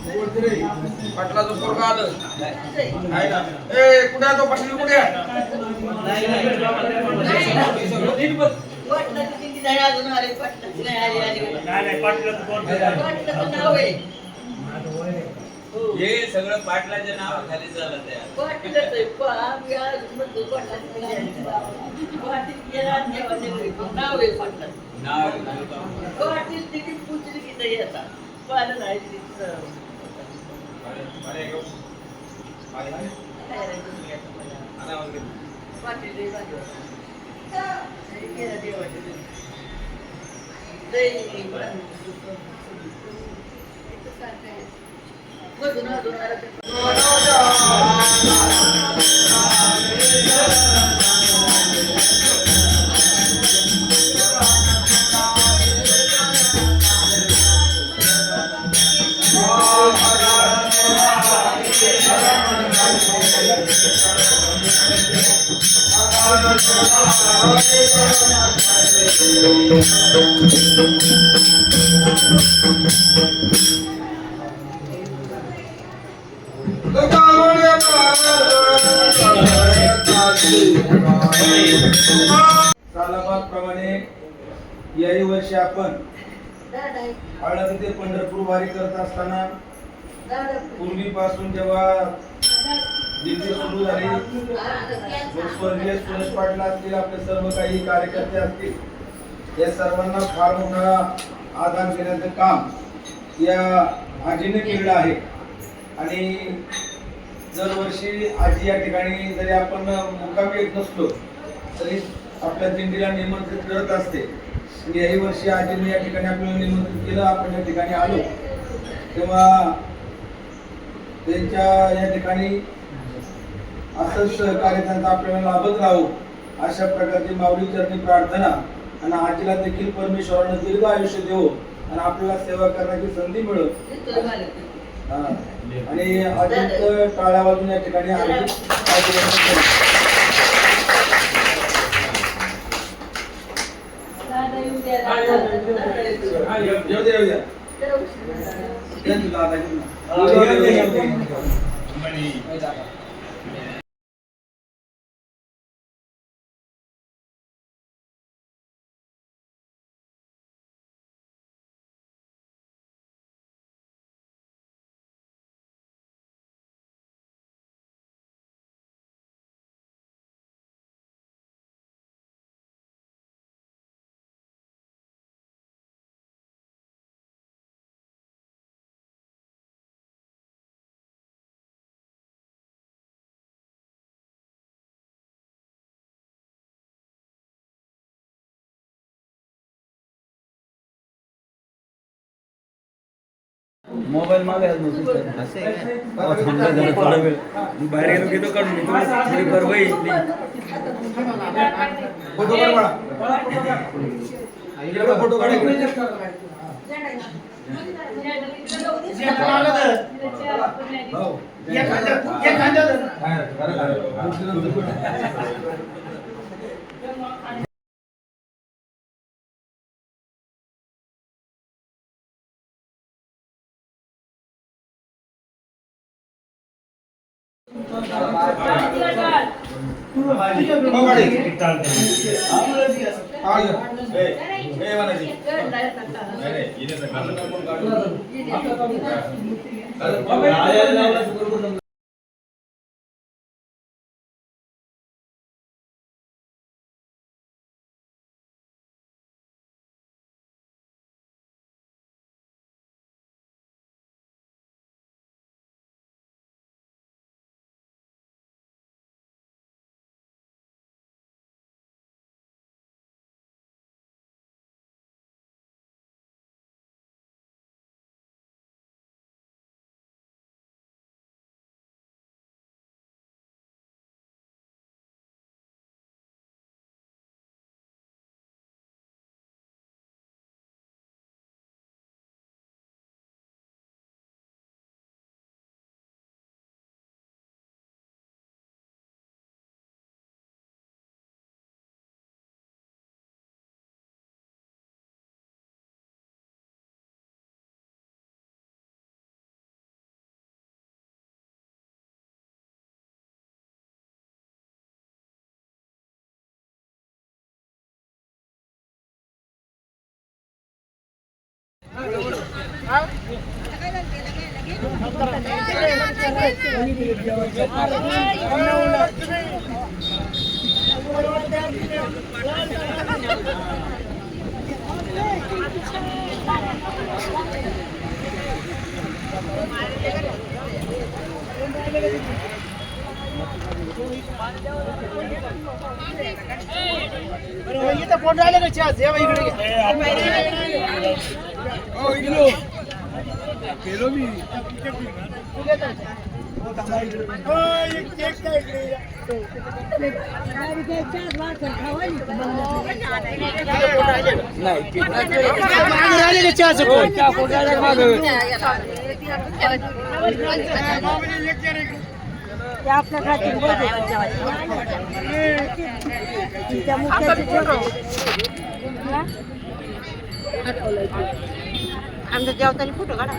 पाटलाचं पोरगा आलं आहे ना. ए कुठे आहे तो पाटील कुठे आहे? हे सगळं पाटलाच्या नावाखाली झालं त्या प्रमाणे याही वर्षी आपण हळद ते पंढरपूर वारी करत असताना पूर्वीपासून जेव्हा दिंडी सुरू झाली, स्वर्गीय सुरेश पाटील असतील, आपले सर्व काही कार्यकर्ते असतील, या सर्वांना फार मोठा आधार देण्याचं काम या आजीने केलेलं आहे. आणि दरवर्षी आजी या ठिकाणी जरी आपण मुक्कामी येत नसलो तरी आपल्या दिंडीला निमंत्रित करत असते. याही वर्षी आजीने या ठिकाणी आपल्याला निमंत्रित केलं. आपण या ठिकाणी आलो तेव्हा त्यांच्या या ठिकाणी असंच सहकार्य त्यांचा आपल्याला लाभत राहू अशा प्रकारची माऊली चरणी प्रार्थना. आणि आजीला देखील परमेश्वरानं दीर्घ आयुष्य देवो आणि आपल्याला सेवा करण्याची संधी मिळो. आणि आजीचं टाळ्या वाजून या ठिकाणी मोबाईल मागायला नव्हतं थोडा वेळ बाहेर गेलो गेलो काढून थोडी परवा येतली फोटो इथं फोन राहिले का चहा जेव्हा इकडे गेलो मी राहिले का चहाचं आपल्या खात्यात आमच्या जेवताना फोटो काढा.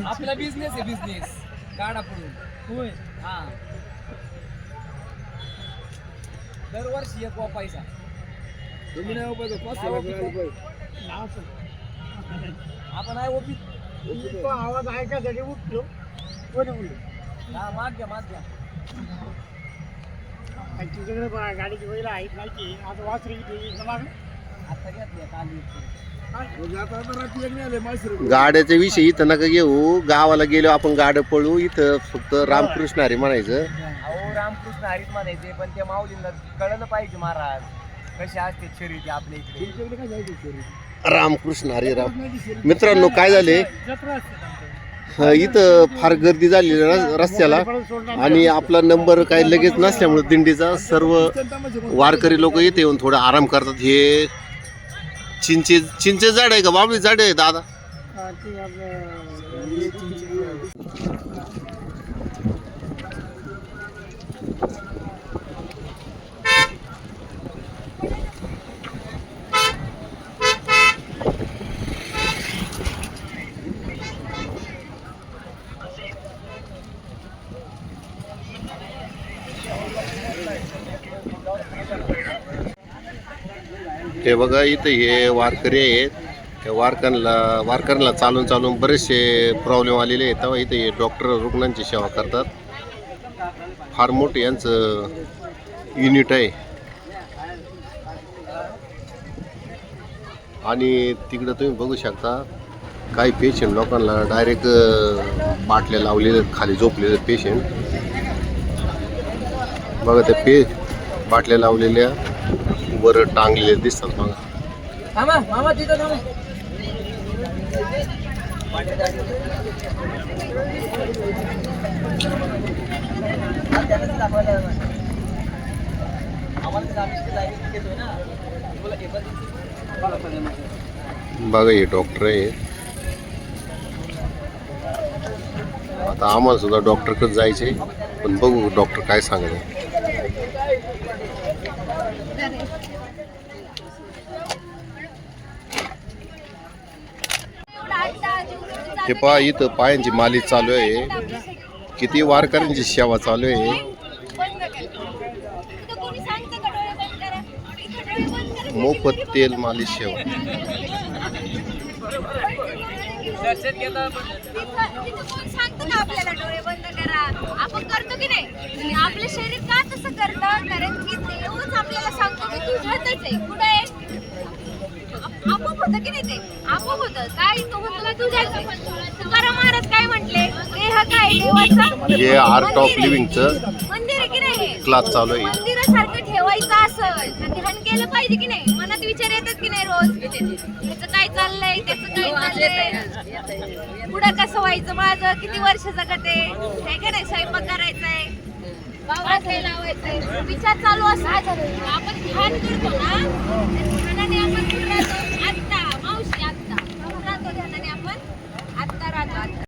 आपला बिझनेस आहे बिझनेस गाडा पडून होय हा दरवर्षी एक पैसा तुम्ही नाही आपण आहे ओपी आवाज ऐकायसाठी उठलो कोणी बोललो हा माग घ्या तुझ्याकडे गाडीची बैल आहेत माहिती आता वासरी आता घेतली काल गाड्याच्या विषयी इथं नका घेऊ. गावाला गेलो आपण गाडं पळू. इथं फक्त रामकृष्ण हरी म्हणायचं. अहो रामकृष्ण हरीच म्हणायचे पण त्या माऊलींना कळलं पाहिजे महाराज कसे असते शरीर आपल्या इकडे. रामकृष्ण हरी राम. मित्रांनो काय झाले इथं फार गर्दी झाली रस्त्याला आणि आपला नंबर काही लगेच नसल्यामुळे दिंडीचा सर्व वारकरी लोक इथे येऊन थोडा आराम करतात. हे चिंचे झाड आहे का बाबळी झाड आहे दादा? हे बघा इथं हे वारकरी आहेत. त्या वारकऱ्यांना चालून चालून बरेचसे प्रॉब्लेम आलेले आहेत. तेव्हा इथे हे डॉक्टर रुग्णांची सेवा करतात. फार मोठं यांचं युनिट आहे. आणि तिकडं तुम्ही बघू शकता काही पेशंट लोकांना डायरेक्ट बाटल्या लावलेले खाली झोपलेले पेशंट बघा. ते बाटल्या लावलेल्या वर टांगलेले दिसतात बघा. मामा तिथं थांबा. बघा हे डॉक्टर आहे. आता आम्हाला सुद्धा डॉक्टरकडे जायचे, पण बघू डॉक्टर काय सांगत. हे पहा इथं पायांची मालिश चालू आहे. किती वारकऱ्यांची सेवा चालू आहे. मोफत तेल मालिश सेवा. दर्शन घेता कोण सांगतो का आपल्याला डोळे बंद करा? आपण करतो की नाही? आणि आपलं शरीर का तसं करतं? कारण की देवच आपल्याला सांगतो की तू जातच आहे. कुठं आहे? आपोआप होतं की नाही ते? आपोआप होतं. काय तो म्हणतो ना तू जायचंय. तुकाराम महाराज काय म्हटले? देह काय देवाचा हे आर्ट ऑफ लिव्हिंगचं मंदिर आहे की नाही? क्लास चालू आहे. मंदिरासारखं ठेवायचं असं ध्यान केलं पाहिजे की नाही? मनात विचार येतात की नाही रोज? त्याचं काय चाललंय, त्याचं काय चाललंय, पुढं कसं व्हायचं, माझं किती वर्ष जगते काय का नाही, स्वयंपाक करायचंय, वावरात लावायचंय, विचार चालू असं आपण ध्यान करतो ना, ध्यानाने आपण कुठं राहतो? आत्ता मावशी आत्ता राहतो ध्यानाने आपण आत्ता राहतो.